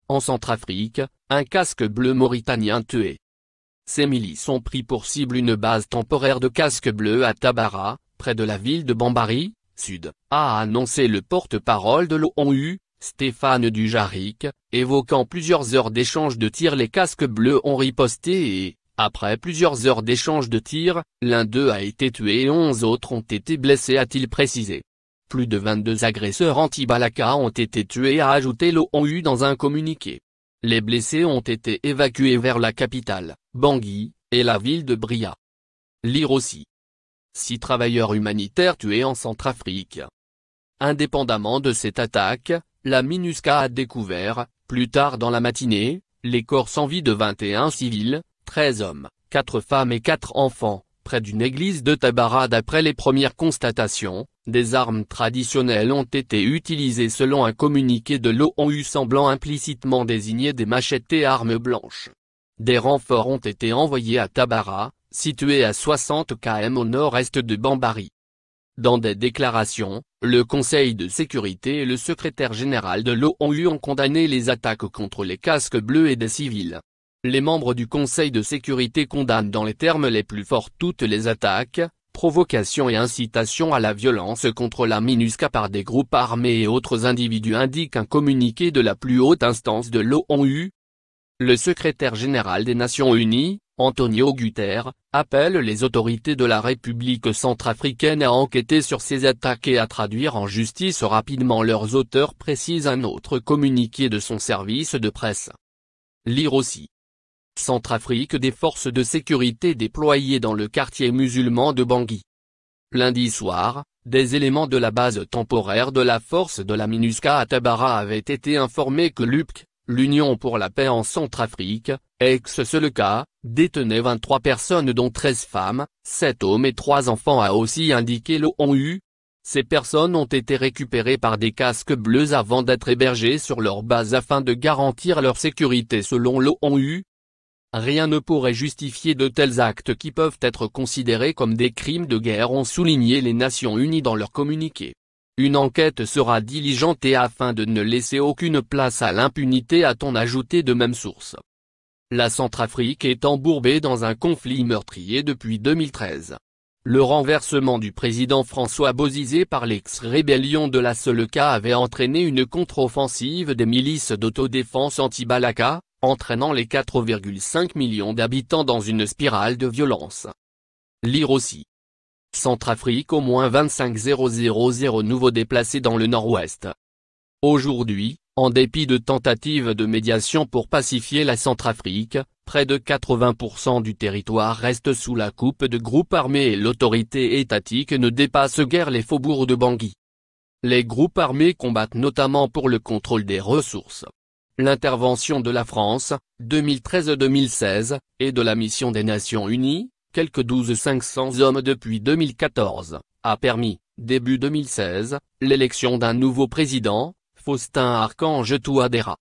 En Centrafrique, un casque bleu mauritanien tué. Ces milices ont pris pour cible une base temporaire de casques bleus à Tabara, près de la ville de Bambari, Sud, a annoncé le porte-parole de l'ONU, Stéphane Dujarric, évoquant plusieurs heures d'échange de tirs. Les casques bleus ont riposté et, après plusieurs heures d'échange de tirs, l'un d'eux a été tué et 11 autres ont été blessés, a-t-il précisé. Plus de 22 agresseurs anti-Balaka ont été tués, a ajouté l'ONU dans un communiqué. Les blessés ont été évacués vers la capitale, Bangui, et la ville de Bria. Lire aussi. 6 travailleurs humanitaires tués en Centrafrique. Indépendamment de cette attaque, la MINUSCA a découvert, plus tard dans la matinée, les corps sans vie de 21 civils, 13 hommes, 4 femmes et 4 enfants, près d'une église de Tabara. D'après les premières constatations, des armes traditionnelles ont été utilisées selon un communiqué de l'ONU semblant implicitement désigner des machettes et armes blanches. Des renforts ont été envoyés à Tabara, situé à 60 km au nord-est de Bambari. Dans des déclarations, le Conseil de sécurité et le secrétaire général de l'ONU ont condamné les attaques contre les casques bleus et des civils. Les membres du Conseil de sécurité condamnent dans les termes les plus forts toutes les attaques, provocations et incitations à la violence contre la MINUSCA par des groupes armés et autres individus, indique un communiqué de la plus haute instance de l'ONU. Le secrétaire général des Nations Unies, Antonio Guterres, appelle les autorités de la République centrafricaine à enquêter sur ces attaques et à traduire en justice rapidement leurs auteurs, précise un autre communiqué de son service de presse. Lire aussi. Centrafrique, des forces de sécurité déployées dans le quartier musulman de Bangui. Lundi soir, des éléments de la base temporaire de la force de la MINUSCA à Tabara avaient été informés que l'UPC, l'Union pour la paix en Centrafrique, ex-Seleka, détenait 23 personnes dont 13 femmes, 7 hommes et 3 enfants, a aussi indiqué l'ONU. Ces personnes ont été récupérées par des casques bleus avant d'être hébergées sur leur base afin de garantir leur sécurité selon l'ONU. Rien ne pourrait justifier de tels actes qui peuvent être considérés comme des crimes de guerre, ont souligné les Nations Unies dans leur communiqué. Une enquête sera diligentée afin de ne laisser aucune place à l'impunité, a-t-on ajouté de même source. La Centrafrique est embourbée dans un conflit meurtrier depuis 2013. Le renversement du président François Bozizé par l'ex-rébellion de la Seleka avait entraîné une contre-offensive des milices d'autodéfense anti-Balaka, entraînant les 4,5 millions d'habitants dans une spirale de violence. Lire aussi. Centrafrique, au moins 25 000 nouveaux déplacés dans le nord-ouest. Aujourd'hui, en dépit de tentatives de médiation pour pacifier la Centrafrique, près de 80% du territoire reste sous la coupe de groupes armés et l'autorité étatique ne dépasse guère les faubourgs de Bangui. Les groupes armés combattent notamment pour le contrôle des ressources. L'intervention de la France, 2013-2016, et de la mission des Nations Unies, quelques 500 hommes depuis 2014, a permis, début 2016, l'élection d'un nouveau président, Faustin Archange Touadéra.